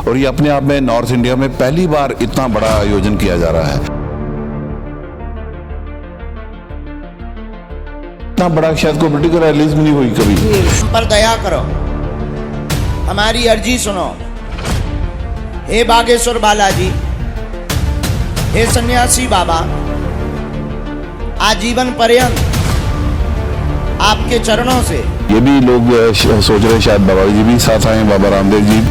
और ये अपने आप में नॉर्थ इंडिया में पहली बार इतना बड़ा आयोजन किया जा रहा है। इतना बड़ा शायद कोई पोलिटिकल रिलीज भी नहीं हुई कभी। हम पर दया करो, हमारी अर्जी सुनो। हे बागेश्वर बालाजी, हे सन्यासी बाबा, आजीवन पर्यंत आपके चरणों से। ये भी लोग सोच रहे शायद बाबा जी भी साथ आए, बाबा रामदेव जी।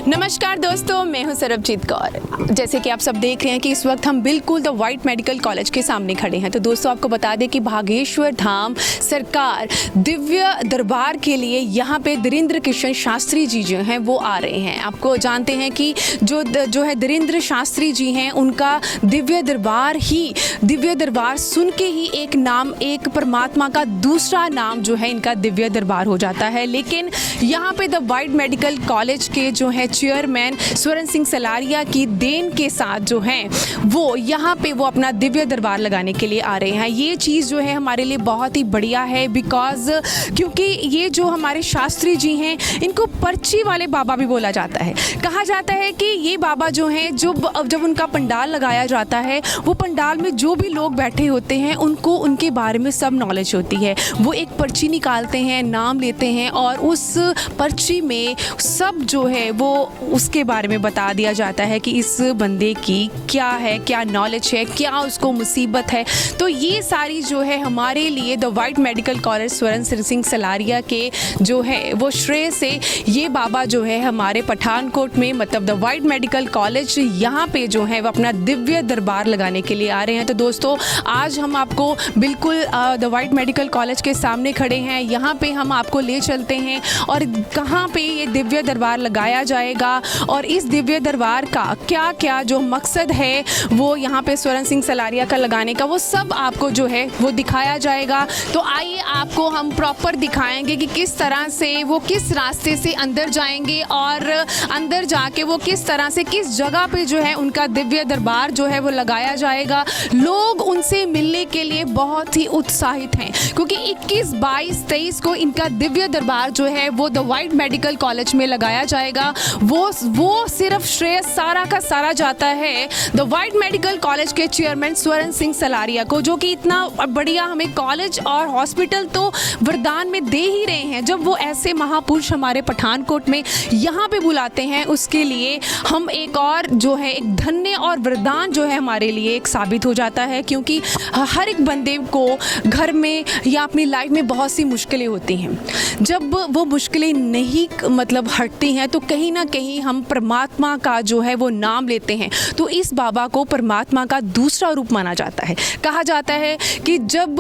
नमस्कार दोस्तों, मैं हूं सरबजीत कौर। जैसे कि आप सब देख रहे हैं कि इस वक्त हम बिल्कुल द वाइट मेडिकल कॉलेज के सामने खड़े हैं। तो दोस्तों आपको बता दें कि बागेश्वर धाम सरकार दिव्य दरबार के लिए यहाँ पे धीरेन्द्र कृष्ण शास्त्री जी जो हैं वो आ रहे हैं। आपको जानते हैं कि जो है धीरेन्द्र शास्त्री जी हैं, उनका दिव्य दरबार सुन के ही एक नाम, एक परमात्मा का दूसरा नाम जो है इनका दिव्य दरबार हो जाता है। लेकिन यहाँ पे द वाइट मेडिकल कॉलेज के जो है चेयरमैन स्वरण सिंह सलारिया की देन के साथ जो हैं वो यहाँ पे वो अपना दिव्य दरबार लगाने के लिए आ रहे हैं। ये चीज़ जो है हमारे लिए बहुत ही बढ़िया है, बिकॉज क्योंकि ये जो हमारे शास्त्री जी हैं इनको पर्ची वाले बाबा भी बोला जाता है। कहा जाता है कि ये बाबा जो हैं जब उनका पंडाल लगाया जाता है, वो पंडाल में जो भी लोग बैठे होते हैं उनको उनके बारे में सब नॉलेज होती है। वो एक पर्ची निकालते हैं, नाम लेते हैं और उस पर्ची में सब जो है वो उसके बारे में बता दिया जाता है कि इस बंदे की क्या है, क्या नॉलेज है, क्या उसको मुसीबत है। तो ये सारी जो है हमारे लिए the white medical college Swaran Singh Salaria के जो है वो श्रेय से ये बाबा जो है हमारे पठानकोट में, मतलब द वाइट मेडिकल कॉलेज यहाँ पे जो है वो अपना दिव्य दरबार लगाने के लिए आ रहे हैं। तो दोस्तों आज हम आपको बिल्कुल द वाइट मेडिकल कॉलेज के सामने खड़े हैं। यहाँ पे हम आपको ले चलते हैं और कहाँ पे ये दिव्य दरबार लगाया जाएगा और इस दिव्य दरबार का क्या क्या जो मकसद है वो यहाँ पे स्वरण सिंह सलारिया का लगाने का, वो सब आपको जो है वो दिखाया जाएगा। तो आइए आपको हम प्रॉपर दिखाएंगे कि किस तरह से वो किस रास्ते से अंदर जाएंगे और अंदर जाके वो किस तरह से किस जगह पे जो है उनका दिव्य दरबार जो है वो लगाया जाएगा। लोग उनसे मिलने के लिए बहुत ही उत्साहित हैं क्योंकि 21, 22, 23 को इनका दिव्य दरबार जो है वो द वाइट मेडिकल कॉलेज में लगाया जाएगा। वो सिर्फ श्रेय सारा का सारा जाता है द वाइट मेडिकल कॉलेज के चेयरमैन स्वरण सिंह सलारिया को, जो कि इतना बढ़िया हमें कॉलेज और हॉस्पिटल तो वरदान में दे ही रहे हैं। जब वो ऐसे महापुरुष हमारे पठानकोट में यहाँ पे बुलाते हैं, उसके लिए हम एक और जो है एक धन्य और वरदान जो है हमारे लिए एक साबित हो जाता है। क्योंकि हर एक बंदे को घर में या अपनी लाइफ में बहुत सी मुश्किलें होती हैं। जब वो मुश्किलें नहीं मतलब हटती हैं तो कहीं ना कहीं हम परमात्मा का जो है वो नाम लेते हैं। तो इस बाबा को परमात्मा का दूसरा रूप माना जाता है। कहा जाता है कि जब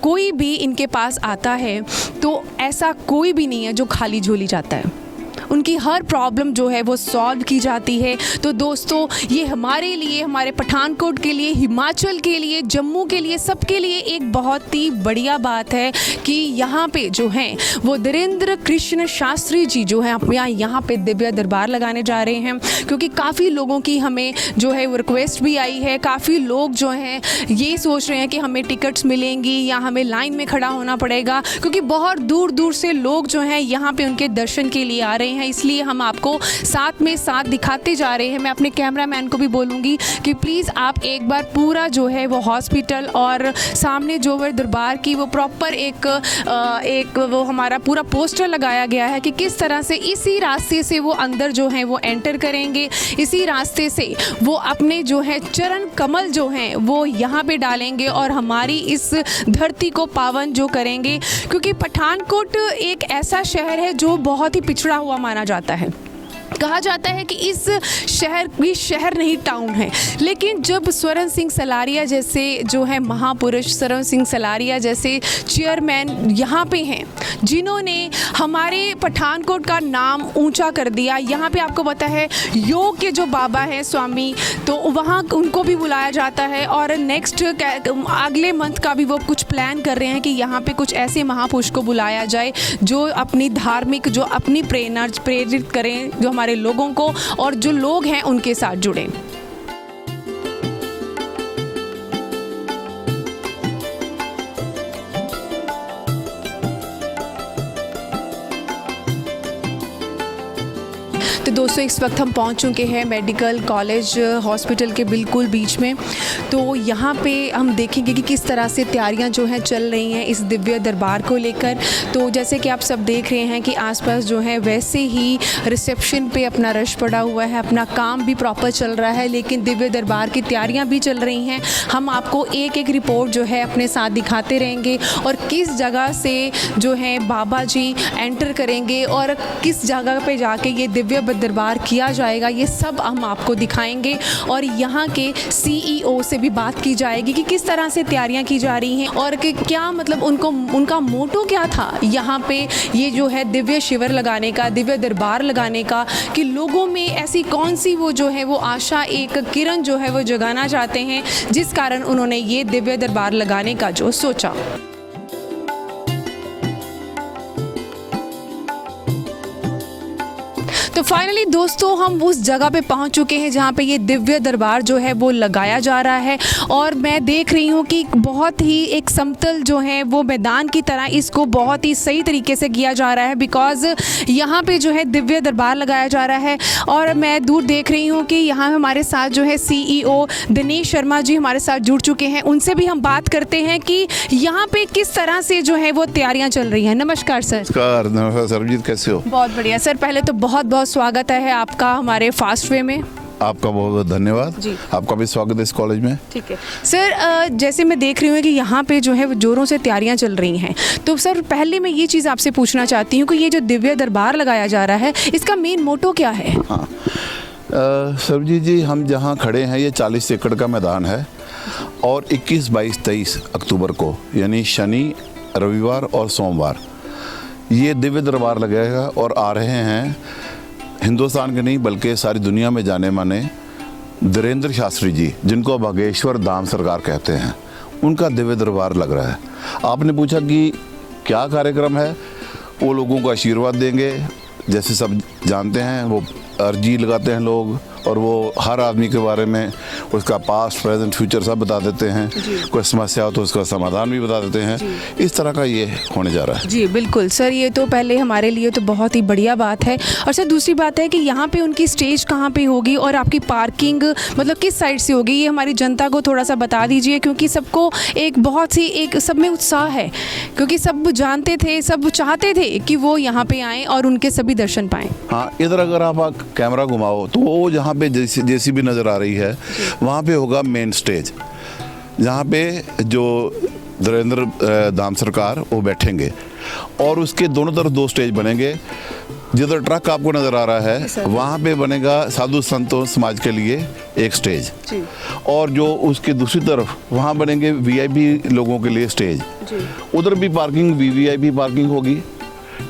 कोई भी इनके पास आता है तो ऐसा कोई भी नहीं है जो खाली झोली जाता है। उनकी हर प्रॉब्लम जो है वो सॉल्व की जाती है। तो दोस्तों ये हमारे लिए, हमारे पठानकोट के लिए, हिमाचल के लिए, जम्मू के लिए, सबके लिए एक बहुत ही बढ़िया बात है कि यहाँ पे जो हैं वो धीरेन्द्र कृष्ण शास्त्री जी जो है अपने यहाँ पे दिव्य दरबार लगाने जा रहे हैं। क्योंकि काफ़ी लोगों की हमें जो है वो रिक्वेस्ट भी आई है। काफ़ी लोग जो हैं ये सोच रहे हैं कि हमें टिकट्स मिलेंगी या हमें लाइन में खड़ा होना पड़ेगा, क्योंकि बहुत दूर दूर से लोग जो हैं यहाँ पे उनके दर्शन के लिए आ रहे हैं। इसलिए हम आपको साथ में साथ दिखाते जा रहे हैं। मैं अपने कैमरामैन को भी बोलूँगी कि प्लीज़ आप एक बार पूरा जो है वो हॉस्पिटल और सामने जो है दरबार की वो प्रॉपर एक वो हमारा पूरा पोस्टर लगाया गया है कि किस तरह से इसी रास्ते से वो अंदर जो है वो एंटर करेंगे, इसी रास्ते से वो अपने जो है चरण कमल जो हैं वो यहाँ पे डालेंगे और हमारी इस धरती को पावन जो करेंगे। क्योंकि पठानकोट एक ऐसा शहर है जो बहुत ही पिछड़ा हुआ माना जाता है। कहा जाता है कि इस शहर नहीं टाउन है, लेकिन जब स्वर्ण सिंह सलारिया जैसे जो है महापुरुष, स्वर्ण सिंह सलारिया जैसे चेयरमैन यहाँ पे हैं, जिन्होंने हमारे पठानकोट का नाम ऊंचा कर दिया। यहाँ पे आपको पता है योग के जो बाबा हैं स्वामी, तो वहाँ उनको भी बुलाया जाता है और नेक्स्ट अगले मंथ का भी वो कुछ प्लान कर रहे हैं कि यहाँ पे कुछ ऐसे महापुरुष को बुलाया जाए जो अपनी धार्मिक, जो अपनी प्रेरणा प्रेरित करें, जो हमारे लोगों को और जो लोग हैं उनके साथ जुड़ें। तो दोस्तों इस वक्त हम पहुंच चुके हैं मेडिकल कॉलेज हॉस्पिटल के बिल्कुल बीच में। तो यहाँ पे हम देखेंगे कि किस तरह से तैयारियां जो हैं चल रही हैं इस दिव्य दरबार को लेकर। तो जैसे कि आप सब देख रहे हैं कि आसपास जो है वैसे ही रिसेप्शन पे अपना रश पड़ा हुआ है, अपना काम भी प्रॉपर चल रहा है, लेकिन दिव्य दरबार की तैयारियाँ भी चल रही हैं। हम आपको एक एक रिपोर्ट जो है अपने साथ दिखाते रहेंगे और किस जगह से जो है बाबा जी एंटर करेंगे और किस जगह पे जाके ये दिव्य दरबार किया जाएगा, ये सब हम आपको दिखाएंगे। और यहाँ के CEO से भी बात की जाएगी कि किस तरह से तैयारियाँ की जा रही हैं और कि क्या मतलब उनका मोटो क्या था यहाँ पे ये जो है दिव्य शिविर लगाने का, दिव्य दरबार लगाने का, कि लोगों में ऐसी कौन सी वो जो है वो आशा, एक किरण जो है वो जगाना चाहते हैं, जिस कारण उन्होंने ये दिव्य दरबार लगाने का जो सोचा। तो फाइनली दोस्तों हम उस जगह पे पहुंच चुके हैं जहां पे ये दिव्य दरबार जो है वो लगाया जा रहा है और मैं देख रही हूं कि बहुत ही एक समतल जो है वो मैदान की तरह इसको बहुत ही सही तरीके से किया जा रहा है, बिकॉज यहाँ पे जो है दिव्य दरबार लगाया जा रहा है। और मैं दूर देख रही हूँ कि यहाँ हमारे साथ जो है CEO दिनेश शर्मा जी हमारे साथ जुड़ चुके हैं, उनसे भी हम बात करते हैं कि यहाँ पे किस तरह से जो है वो तैयारियाँ चल रही हैं। नमस्कार सर। नमस्कार सरबजीत, कैसे हो? बहुत बढ़िया सर, पहले तो बहुत बहुत स्वागत है आपका हमारे फास्ट वे में। आपका बहुत बहुत धन्यवाद जी। आपका भी स्वागत है इस कॉलेज में। ठीक है सर, जैसे मैं देख रही हूँ कि यहाँ पे जो है जोरों से तैयारियाँ चल रही हैं, तो सर पहले मैं ये चीज़ आपसे पूछना चाहती हूँ कि ये जो दिव्य दरबार लगाया जा रहा है इसका मेन मोटो क्या है? हाँ सरबजीत जी, हम जहाँ खड़े हैं ये 40 एकड़ का मैदान है और 21, 22, 23 अक्टूबर को यानी शनि, रविवार और सोमवार ये दिव्य दरबार लगेगा। और आ रहे हैं हिंदुस्तान के नहीं बल्कि सारी दुनिया में जाने माने धीरेन्द्र शास्त्री जी, जिनको बागेश्वर धाम सरकार कहते हैं, उनका दिव्य दरबार लग रहा है। आपने पूछा कि क्या कार्यक्रम है, वो लोगों को आशीर्वाद देंगे। जैसे सब जानते हैं वो अर्जी लगाते हैं लोग और वो हर आदमी के बारे में उसका पास्ट, प्रेजेंट, फ्यूचर सब बता देते हैं। कोई समस्या हो तो उसका समाधान भी बता देते हैं। इस तरह का ये होने जा रहा है। जी बिल्कुल सर, ये तो पहले हमारे लिए तो बहुत ही बढ़िया बात है। और सर दूसरी बात है कि यहाँ पे उनकी स्टेज कहाँ पे होगी और आपकी पार्किंग मतलब किस साइड से होगी, ये हमारी जनता को थोड़ा सा बता दीजिए, क्योंकि सबको एक बहुत ही एक सब में उत्साह है, क्योंकि सब जानते थे, सब चाहते थे कि वो यहाँ पे आएँ और उनके सभी दर्शन पाएँ। हाँ, इधर अगर आप कैमरा घुमाओ तो वो जहाँ पे जैसी भी नज़र आ रही है वहाँ पे होगा मेन स्टेज, जहाँ पे जो धीरेन्द्र धाम सरकार वो बैठेंगे और उसके दोनों तरफ 2 स्टेज बनेंगे। जिधर ट्रक आपको नज़र आ रहा है वहाँ पे बनेगा साधु संतों समाज के लिए एक स्टेज, और जो उसके दूसरी तरफ वहाँ बनेंगे VIP लोगों के लिए स्टेज। उधर भी पार्किंग VIP पार्किंग होगी,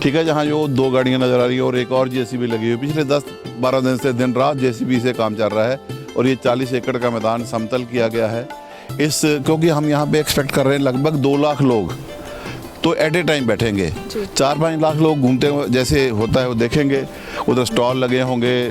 ठीक है, जहाँ जो 2 गाड़ियाँ नज़र आ रही है और एक और JCB लगी हुई। पिछले 10-12 दिन से दिन रात JCB से काम चल रहा है और ये 40 एकड़ का मैदान समतल किया गया है क्योंकि हम यहाँ पे एक्सपेक्ट कर रहे हैं लगभग 2 लाख लोग तो एट ए टाइम बैठेंगे। 4-5 लाख लोग घूमते हुए जैसे होता है वो देखेंगे। उधर स्टॉल लगे होंगे,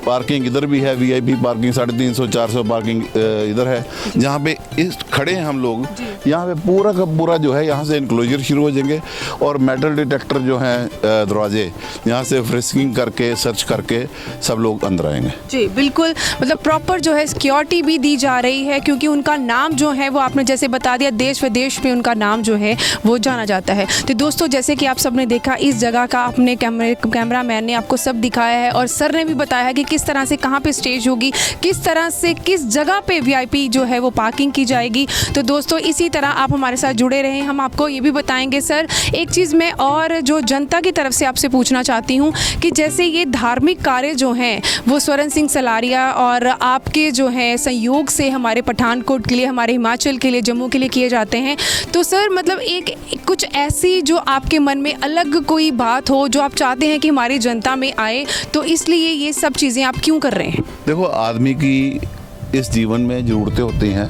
पार्किंग इधर भी है, VIP पार्किंग 350-400 पार्किंग इधर है। जहाँ पे इस खड़े हैं हम लोग, यहाँ पे पूरा का पूरा जो है यहाँ से इनक्लोजर शुरू हो जाएंगे और मेटल डिटेक्टर जो हैं दरवाजे, यहाँ से फ्रिस्किंग करके सर्च करके सब लोग अंदर आएंगे। जी बिल्कुल, मतलब प्रॉपर जो है सिक्योरिटी भी दी जा रही है, क्योंकि उनका नाम जो है वो आपने जैसे बता दिया, देश विदेश में उनका नाम जो है वो जाना जाता जाता है। तो दोस्तों जैसे कि आप सबने देखा, इस जगह का अपने कैमरामैन ने आपको सब दिखाया है और सर ने भी बताया है कि किस तरह से कहाँ पे स्टेज होगी, किस तरह से किस जगह पे वीआईपी जो है वो पार्किंग की जाएगी। तो दोस्तों इसी तरह आप हमारे साथ जुड़े रहें, हम आपको ये भी बताएंगे। सर एक चीज़ मैं और जो जनता की तरफ से आपसे पूछना चाहती हूँ कि जैसे ये धार्मिक कार्य जो हैं वो स्वरण सिंह सलारिया और आपके जो हैं संयोग से हमारे पठानकोट के लिए, हमारे हिमाचल के लिए, जम्मू के लिए किए जाते हैं, तो सर मतलब एक कुछ ऐसी जो आपके मन में अलग कोई बात हो जो आप चाहते हैं कि हमारी जनता में आए, तो इसलिए ये सब चीज़ें आप क्यों कर रहे हैं? देखो, आदमी की इस जीवन में ज़रूरतें होती हैं,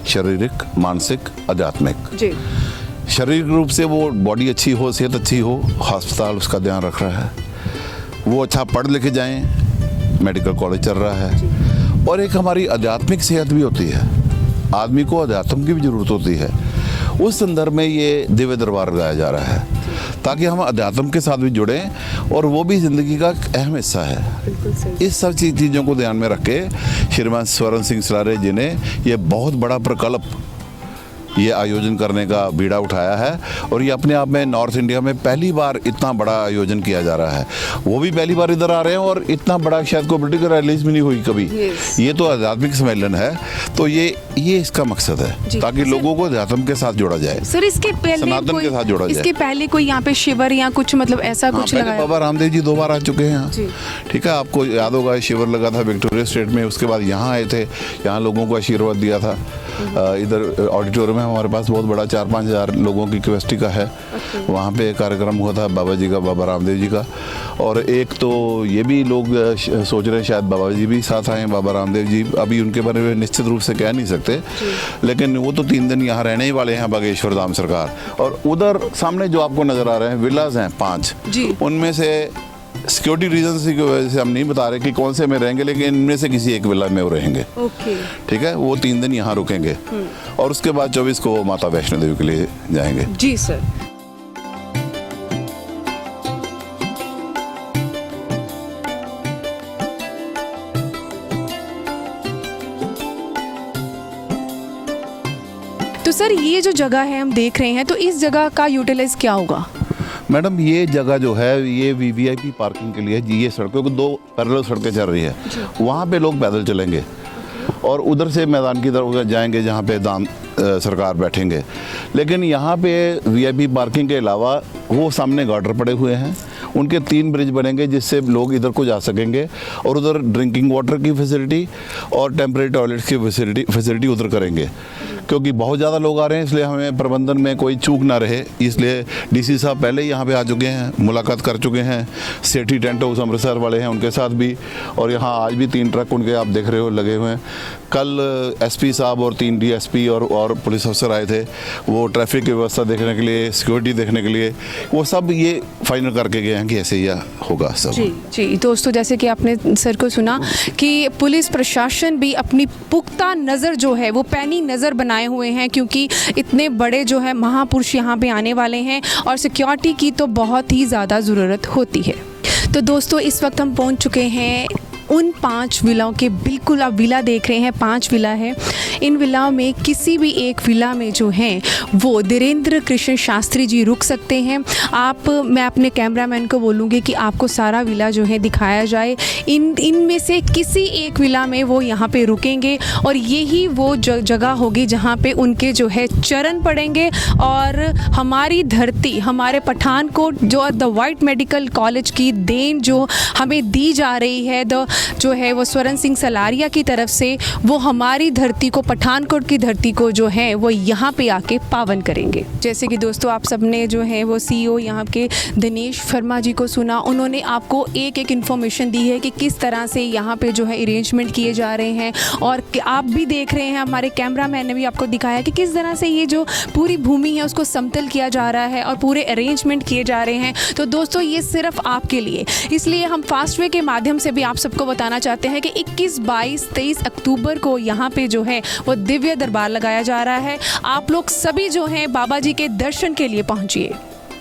शारीरिक, मानसिक, आध्यात्मिक। जी। शारीरिक रूप से वो बॉडी अच्छी हो, सेहत अच्छी हो, अस्पताल उसका ध्यान रख रहा है, वो अच्छा पढ़ लिखे जाएं, मेडिकल कॉलेज चल रहा है। और एक हमारी आध्यात्मिक सेहत भी होती है, आदमी को अध्यात्म की भी ज़रूरत होती है। उस संदर्भ में ये दिव्य दरबार लगाया जा रहा है ताकि हम अध्यात्म के साथ भी जुड़ें, और वो भी ज़िंदगी का एक अहम हिस्सा है। इस सब चीज़ों को ध्यान में रख के श्रीमान स्वरण सिंह सलारिया जी ने ये बहुत बड़ा प्रकल्प ये आयोजन करने का बीड़ा उठाया है, और ये अपने आप में नॉर्थ इंडिया में पहली बार इतना बड़ा आयोजन किया जा रहा है। वो भी पहली बार इधर आ रहे हैं, और इतना बड़ा शायद कोई पोलिटिकल रैलीज भी नहीं हुई कभी। ये तो आध्यात्मिक सम्मेलन है, तो ये इसका मकसद है ताकि लोगों को अध्यात्म के साथ जोड़ा जाए। सर इसके पहले सनातन के साथ जोड़ा जाए। इसके पहले कोई यहाँ पे शिविर या कुछ मतलब ऐसा कुछ लगाया? बाबा रामदेव जी 2 बार आ चुके हैं यहाँ, ठीक है, आपको याद होगा शिविर लगा था विक्टोरिया स्टेट में, उसके बाद यहाँ आए थे, यहाँ लोगों को आशीर्वाद दिया था। इधर ऑडिटोरियम में हमारे पास बहुत बड़ा 4-5 हज़ार लोगों की कैपेसिटी का है, वहाँ पे कार्यक्रम हुआ था बाबा जी का, बाबा रामदेव जी का। और एक तो ये भी लोग सोच रहे हैं शायद बाबा जी भी साथ आए, बाबा रामदेव जी, अभी उनके बारे में निश्चित रूप से कह नहीं सकते, लेकिन वो तो 3 दिन यहाँ रहने ही वाले हैं बागेश्वर धाम सरकार। और उधर सामने जो आपको नज़र आ रहे हैं विलाज हैं 5, उनमें से सिक्योरिटी रीजन की वजह से हम नहीं बता रहे कि कौन से में रहेंगे, लेकिन इनमें से किसी एक विला में वो रहेंगे। ठीक है, वो 3 दिन यहाँ रुकेंगे और उसके बाद 24 को वो माता वैष्णो देवी के लिए जाएंगे। जी सर। तो सर ये जो जगह है हम देख रहे हैं, तो इस जगह का यूटिलाइज क्या होगा? मैडम ये जगह जो है ये वीवीआईपी पार्किंग के लिए, ये सड़कों को 2 पैरेलल सड़कें चल रही है, वहाँ पे लोग पैदल चलेंगे और उधर से मैदान की तरफ जाएंगे जहाँ पे दाम सरकार बैठेंगे। लेकिन यहाँ पे वीआईपी पार्किंग के अलावा वो सामने गार्डर पड़े हुए हैं, उनके 3 ब्रिज बनेंगे जिससे लोग इधर को जा सकेंगे, और उधर ड्रिंकिंग वाटर की फैसिलिटी और टेम्परेरी टॉयलेट्स की फैसिलिटी उधर करेंगे। क्योंकि बहुत ज़्यादा लोग आ रहे हैं, इसलिए हमें प्रबंधन में कोई चूक ना रहे, इसलिए डीसी साहब पहले ही यहाँ पे आ चुके हैं, मुलाकात कर चुके हैं, सेठी टेंट हाउस अमृतसर वाले हैं उनके साथ भी, और यहाँ आज भी 3 ट्रक उनके आप देख रहे हो लगे हुए हैं। कल एसपी साहब और 3 डीएसपी और पुलिस अफसर आए थे, वो ट्रैफिक की व्यवस्था देखने के लिए, सिक्योरिटी देखने के लिए, वो सब ये फाइनल करके गए हैं कि ऐसे ही होगा सब। जी दोस्तों, जैसे कि आपने सर को सुना कि पुलिस प्रशासन भी अपनी पुख्ता नज़र जो है वो पैनी नज़र बनाए हुए हैं, क्योंकि इतने बड़े जो है महापुरुष यहाँ पे आने वाले हैं और सिक्योरिटी की तो बहुत ही ज़्यादा ज़रूरत होती है। तो दोस्तों इस वक्त हम पहुँच चुके हैं उन 5 विलाओं के, बिल्कुल आप विला देख रहे हैं, 5 विला है। इन विलाओं में किसी भी एक विला में जो हैं वो धीरेन्द्र कृष्ण शास्त्री जी रुक सकते हैं। मैं अपने कैमरामैन को बोलूँगी कि आपको सारा विला जो है दिखाया जाए। इनमें से किसी एक विला में वो यहाँ पे रुकेंगे और यही वो जगह होगी जहाँ पे उनके जो है चरण पड़ेंगे, और हमारी धरती, हमारे पठानकोट जो वाइट मेडिकल कॉलेज की देन जो हमें दी जा रही है, जो है वो स्वरण सिंह सलारिया की तरफ से, वो हमारी धरती को, पठानकोट की धरती को जो है वो यहाँ पे आके पावन करेंगे। जैसे कि दोस्तों आप सबने जो है वो सीईओ यहाँ के दिनेश शर्मा जी को सुना, उन्होंने आपको एक इन्फॉर्मेशन दी है कि किस तरह से यहाँ पे जो है अरेंजमेंट किए जा रहे हैं, और आप भी देख रहे हैं, हमारे कैमरामैन ने भी आपको दिखाया कि किस तरह से ये जो पूरी भूमि है उसको समतल किया जा रहा है और पूरे अरेंजमेंट किए जा रहे हैं। तो दोस्तों ये सिर्फ आपके लिए, इसलिए हम फास्टवे के माध्यम से भी आप सबको बताना चाहते हैं कि 21, 22, 23 अक्टूबर को यहाँ पे जो है वो दिव्य दरबार लगाया जा रहा है। आप लोग सभी जो हैं बाबा जी के दर्शन के लिए पहुँचिए।